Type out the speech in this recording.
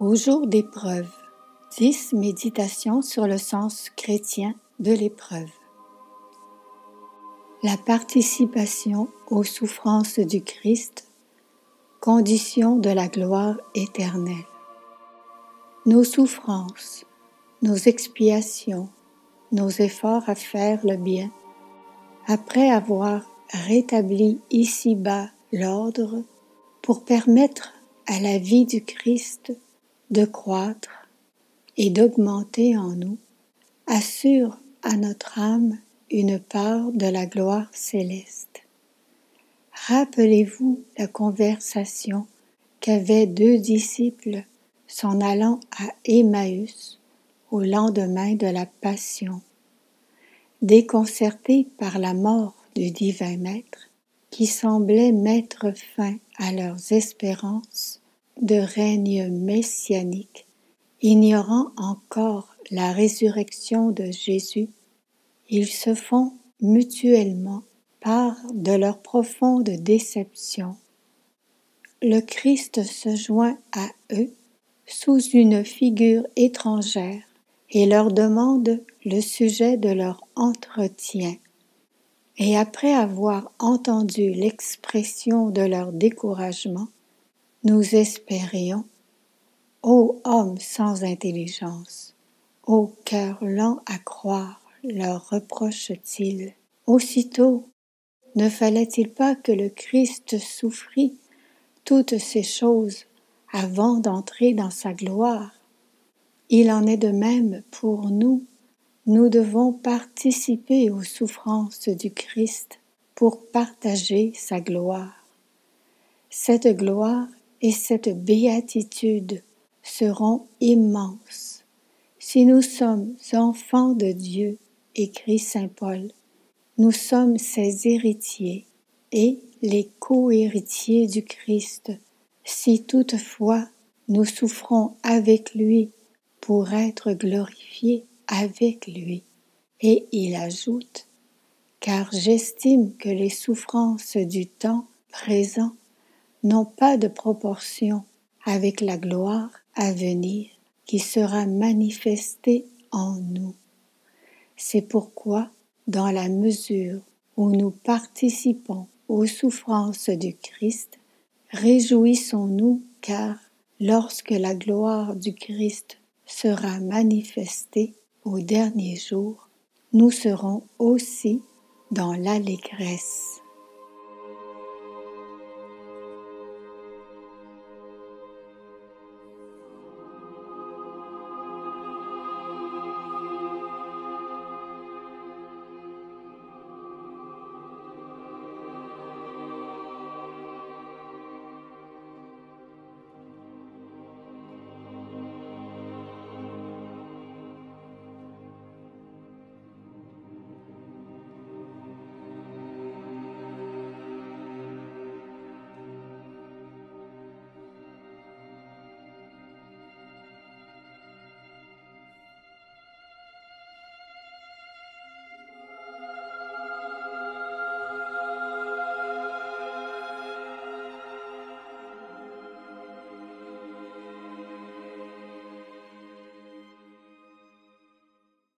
Au jour d'épreuve, 10 méditations sur le sens chrétien de l'épreuve. La participation aux souffrances du Christ, condition de la gloire éternelle. Nos souffrances, nos expiations, nos efforts à faire le bien, après avoir rétabli ici-bas l'ordre pour permettre à la vie du Christ de croître et d'augmenter en nous, assure à notre âme une part de la gloire céleste. Rappelez-vous la conversation qu'avaient deux disciples s'en allant à Emmaüs au lendemain de la Passion. Déconcertés par la mort du divin Maître, qui semblait mettre fin à leurs espérances de règne messianique, ignorant encore la résurrection de Jésus, ils se font mutuellement part de leur profonde déception. Le Christ se joint à eux sous une figure étrangère et leur demande le sujet de leur entretien. Et après avoir entendu l'expression de leur découragement, nous espérions, ô hommes sans intelligence, ô cœur lent à croire, leur reproche-t-il. Aussitôt, ne fallait-il pas que le Christ souffrît toutes ces choses avant d'entrer dans sa gloire? Il en est de même pour nous. Nous devons participer aux souffrances du Christ pour partager sa gloire. Cette gloire et cette béatitude seront immenses si nous sommes enfants de Dieu, écrit saint Paul. Nous sommes ses héritiers et les co-héritiers du Christ, si toutefois nous souffrons avec lui pour être glorifiés avec lui. Et il ajoute, car j'estime que les souffrances du temps présent n'ont pas de proportion avec la gloire à venir qui sera manifestée en nous. C'est pourquoi, dans la mesure où nous participons aux souffrances du Christ, réjouissons-nous car lorsque la gloire du Christ sera manifestée au dernier jour, nous serons aussi dans l'allégresse.